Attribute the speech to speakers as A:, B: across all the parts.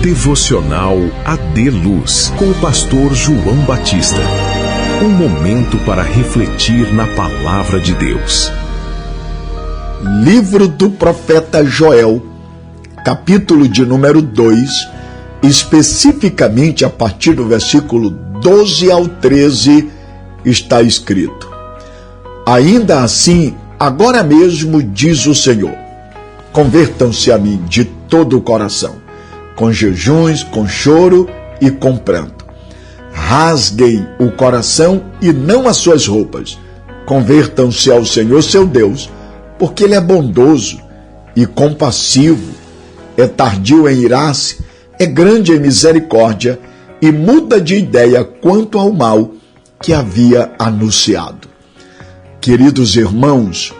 A: Devocional AD Luz, com o pastor João Batista. Um momento para refletir na palavra de Deus.
B: Livro do profeta Joel, capítulo de número 2, especificamente a partir do versículo 12 ao 13, está escrito: Ainda assim, agora mesmo diz o Senhor, convertam-se a mim de todo o coração, com jejuns, com choro e com pranto. Rasguem o coração e não as suas roupas. Convertam-se ao Senhor seu Deus, porque Ele é bondoso e compassivo, é tardio em irar-se, é grande em misericórdia e muda de ideia quanto ao mal que havia anunciado. Queridos irmãos,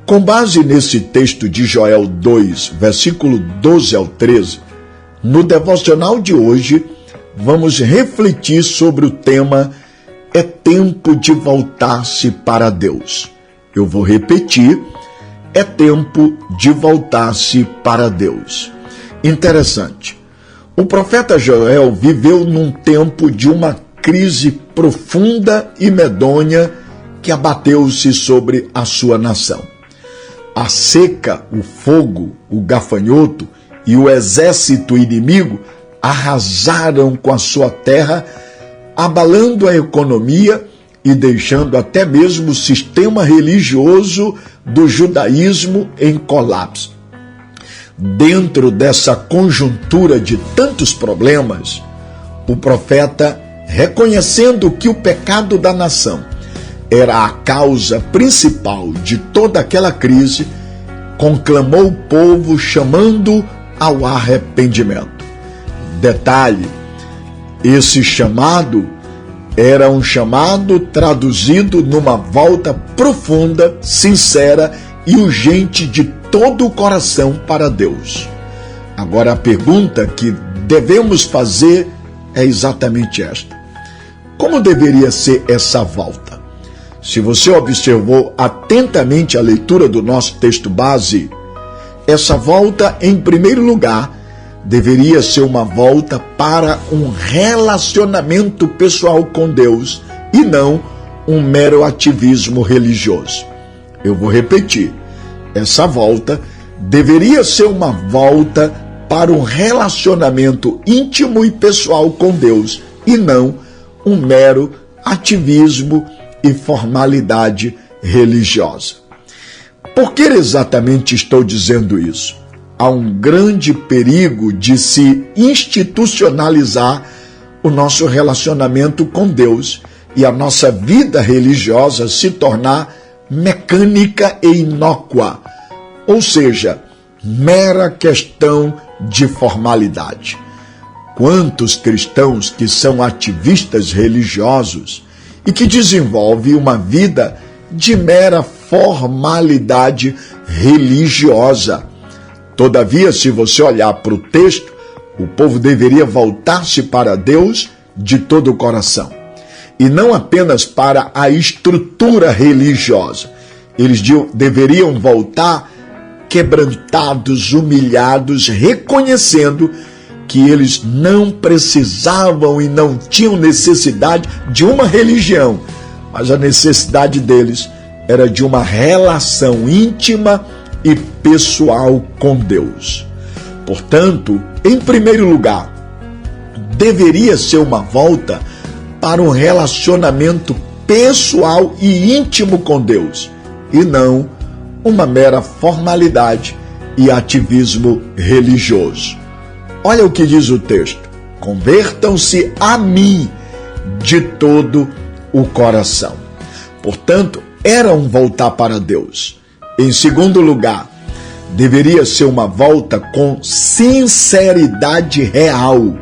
B: com base nesse texto de Joel 2, versículo 12 ao 13, no devocional de hoje, vamos refletir sobre o tema É tempo de voltar-se para Deus. Eu vou repetir, é tempo de voltar-se para Deus. Interessante, o profeta Joel viveu num tempo de uma crise profunda e medonha que abateu-se sobre a sua nação. A seca, o fogo, o gafanhoto e o exército inimigo arrasaram com a sua terra, abalando a economia e deixando até mesmo o sistema religioso do judaísmo em colapso. Dentro dessa conjuntura de tantos problemas, o profeta, reconhecendo que o pecado da nação era a causa principal de toda aquela crise, conclamou o povo chamando ao arrependimento. Detalhe, esse chamado era um chamado traduzido numa volta profunda, sincera e urgente de todo o coração para Deus. Agora a pergunta que devemos fazer é exatamente esta: como deveria ser essa volta? Se você observou atentamente a leitura do nosso texto base, essa volta, em primeiro lugar, deveria ser uma volta para um relacionamento pessoal com Deus e não um mero ativismo religioso. Eu vou repetir, essa volta deveria ser uma volta para um relacionamento íntimo e pessoal com Deus e não um mero ativismo e formalidade religiosa. Por que exatamente estou dizendo isso? Há um grande perigo de se institucionalizar o nosso relacionamento com Deus e a nossa vida religiosa se tornar mecânica e inócua, ou seja, mera questão de formalidade. Quantos cristãos que são ativistas religiosos e que desenvolvem uma vida de mera formalidade religiosa. Todavia, se você olhar para o texto, o povo deveria voltar-se para Deus de todo o coração. E não apenas para a estrutura religiosa. Eles deveriam voltar quebrantados, humilhados, reconhecendo que eles não precisavam e não tinham necessidade de uma religião, mas a necessidade deles era de uma relação íntima e pessoal com Deus. Portanto, em primeiro lugar, deveria ser uma volta para um relacionamento pessoal e íntimo com Deus, e não uma mera formalidade e ativismo religioso. Olha o que diz o texto: convertam-se a mim de todo o coração. Portanto, era um voltar para Deus. Em segundo lugar, deveria ser uma volta com sinceridade real.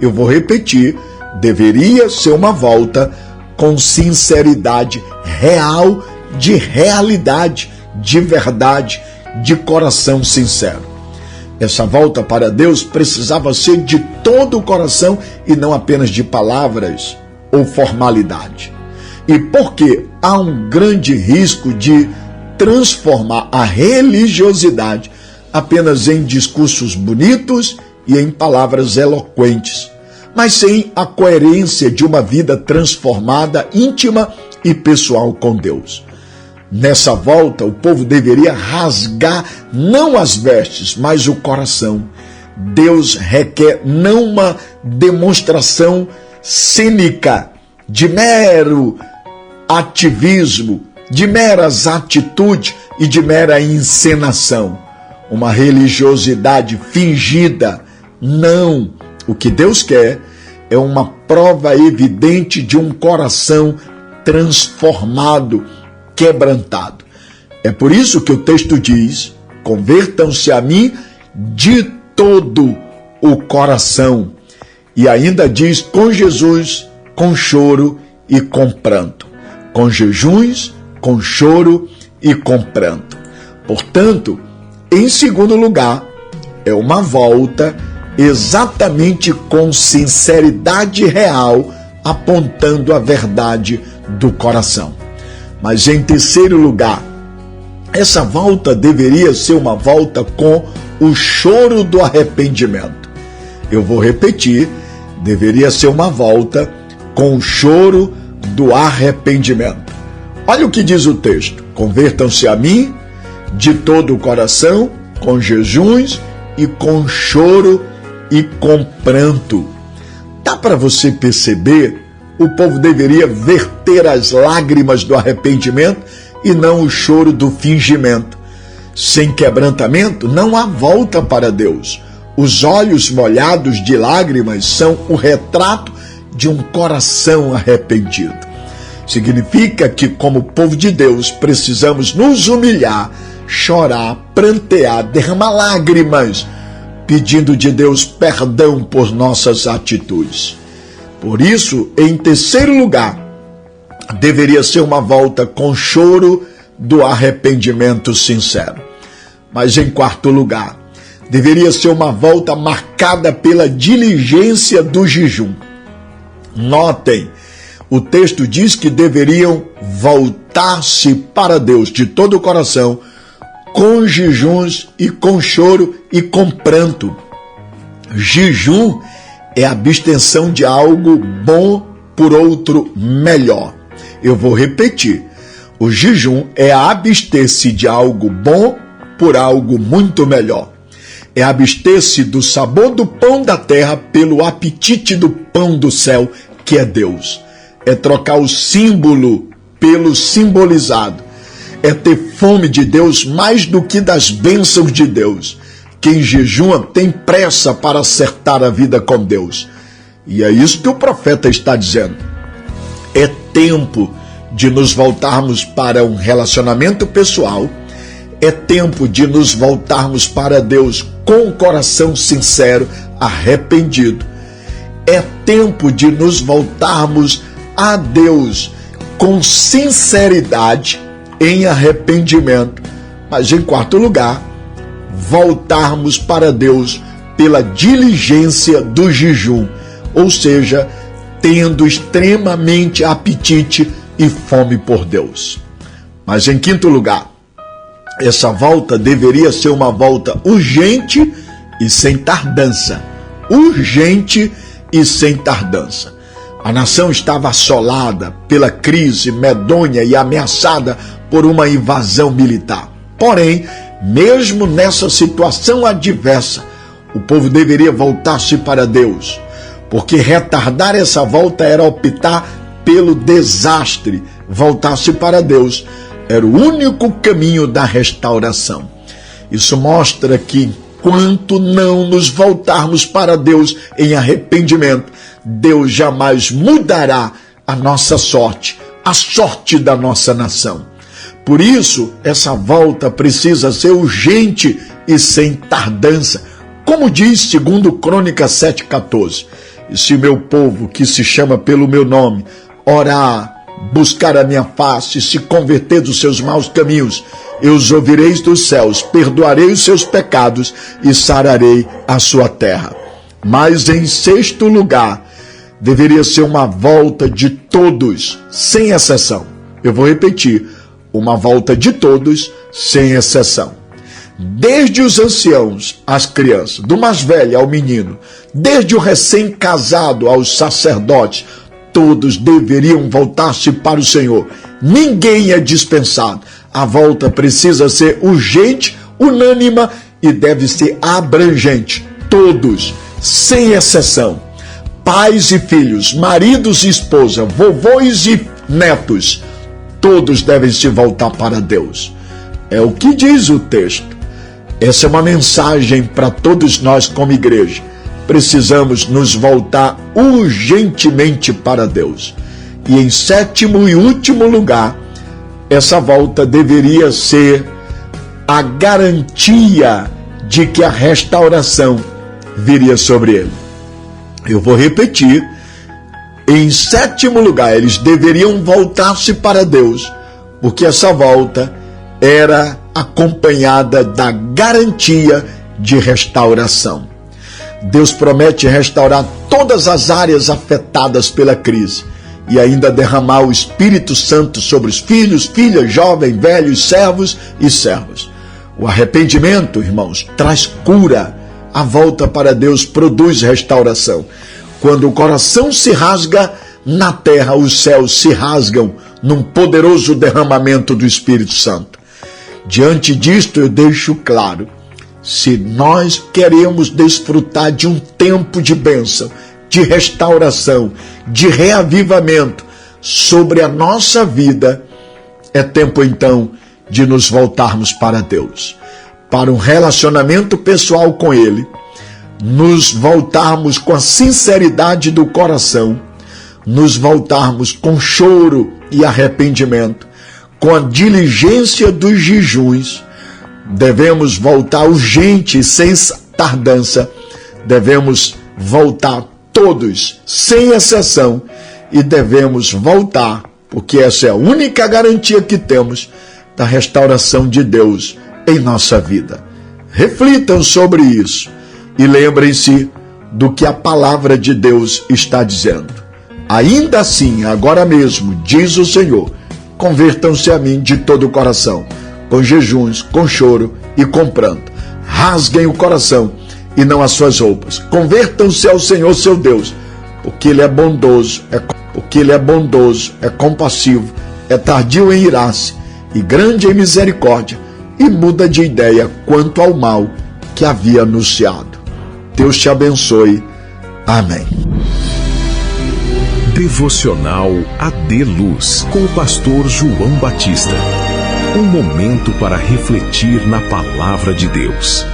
B: Eu vou repetir, deveria ser uma volta com sinceridade real, de realidade, de verdade, de coração sincero. Essa volta para Deus precisava ser de todo o coração e não apenas de palavras ou formalidade. E porque há um grande risco de transformar a religiosidade apenas em discursos bonitos e em palavras eloquentes, mas sem a coerência de uma vida transformada, íntima e pessoal com Deus. Nessa volta, o povo deveria rasgar não as vestes, mas o coração. Deus requer não uma demonstração cênica, de mero ativismo, de meras atitudes e de mera encenação, uma religiosidade fingida. Não, o que Deus quer é uma prova evidente de um coração transformado, quebrantado. É por isso que o texto diz: convertam-se a mim de todo o coração. E ainda diz: com Jesus, com choro e com pranto. Com jejuns, com choro e com pranto. Portanto, em segundo lugar, é uma volta exatamente com sinceridade real, apontando a verdade do coração. Mas em terceiro lugar, essa volta deveria ser uma volta com o choro do arrependimento. Eu vou repetir, deveria ser uma volta com o choro do arrependimento. Olha o que diz o texto: convertam-se a mim de todo o coração, com jejuns e com choro e com pranto. Dá para você perceber? O povo deveria verter as lágrimas do arrependimento e não o choro do fingimento. Sem quebrantamento não há volta para Deus. Os olhos molhados de lágrimas são o retrato de um coração arrependido. Significa que, como povo de Deus, precisamos nos humilhar, chorar, prantear, derramar lágrimas, pedindo de Deus perdão por nossas atitudes. Por isso, em terceiro lugar, deveria ser uma volta com choro do arrependimento sincero. Mas em quarto lugar, deveria ser uma volta marcada pela diligência do jejum. Notem, o texto diz que deveriam voltar-se para Deus de todo o coração, com jejuns e com choro e com pranto. Jejum é a abstenção de algo bom por outro melhor. Eu vou repetir. O jejum é abster-se de algo bom por algo muito melhor. É abster-se do sabor do pão da terra pelo apetite do pão do céu, que é Deus. É trocar o símbolo pelo simbolizado. É ter fome de Deus mais do que das bênçãos de Deus. Quem jejua tem pressa para acertar a vida com Deus. E é isso que o profeta está dizendo. É tempo de nos voltarmos para um relacionamento pessoal. É tempo de nos voltarmos para Deus com o coração sincero, arrependido. É tempo de nos voltarmos a Deus com sinceridade, em arrependimento. Mas em quarto lugar, voltarmos para Deus pela diligência do jejum, ou seja, tendo extremamente apetite e fome por Deus. Mas em quinto lugar, essa volta deveria ser uma volta urgente e sem tardança. Urgente e sem tardança. A nação estava assolada pela crise medonha e ameaçada por uma invasão militar. Porém, mesmo nessa situação adversa, o povo deveria voltar-se para Deus, porque retardar essa volta era optar pelo desastre. Voltar-se para Deus era o único caminho da restauração. Isso mostra que, enquanto não nos voltarmos para Deus em arrependimento, Deus jamais mudará a nossa sorte, a sorte da nossa nação. Por isso, essa volta precisa ser urgente e sem tardança, como diz segundo Crônicas 7,14. E se o meu povo, que se chama pelo meu nome, orar, buscar a minha face, se converter dos seus maus caminhos, eu os ouvirei dos céus, perdoarei os seus pecados e sararei a sua terra. Mas em sexto lugar, deveria ser uma volta de todos, sem exceção. Eu vou repetir, uma volta de todos, sem exceção. desde os anciãos às crianças, do mais velho ao menino, desde o recém-casado aos sacerdotes, todos deveriam voltar-se para o Senhor. Ninguém é dispensado. A volta precisa ser urgente, unânime e deve ser abrangente. Todos, sem exceção. Pais e filhos, maridos e esposa, vovôs e netos, todos devem se voltar para Deus. É o que diz o texto. Essa é uma mensagem para todos nós como igreja. Precisamos nos voltar urgentemente para Deus. E em sétimo e último lugar, essa volta deveria ser a garantia de que a restauração viria sobre ele. Eu vou repetir. Em sétimo lugar, eles deveriam voltar-se para Deus, porque essa volta era acompanhada da garantia de restauração. Deus promete restaurar todas as áreas afetadas pela crise e ainda derramar o Espírito Santo sobre os filhos, filhas, jovens, velhos, servos e servas. O arrependimento, irmãos, traz cura. A volta para Deus produz restauração. Quando o coração se rasga, na terra os céus se rasgam num poderoso derramamento do Espírito Santo. Diante disto, eu deixo claro, se nós queremos desfrutar de um tempo de bênção, de restauração, de reavivamento sobre a nossa vida, é tempo então de nos voltarmos para Deus, para um relacionamento pessoal com Ele, nos voltarmos com a sinceridade do coração, nos voltarmos com choro e arrependimento, com a diligência dos jejuns. Devemos voltar urgente, sem tardança. Devemos voltar todos, sem exceção, e devemos voltar, porque essa é a única garantia que temos da restauração de Deus em nossa vida. Reflitam sobre isso e lembrem-se do que a palavra de Deus está dizendo. Ainda assim, agora mesmo, diz o Senhor, convertam-se a mim de todo o coração, com jejuns, com choro e com pranto. Rasguem o coração e não as suas roupas. Convertam-se ao Senhor seu Deus, porque Ele é bondoso, é compassivo, é tardio em irar-se e grande em misericórdia, e muda de ideia quanto ao mal que havia anunciado. Deus te abençoe. Amém.
A: Devocional AD Luz, com o pastor João Batista. Um momento para refletir na palavra de Deus.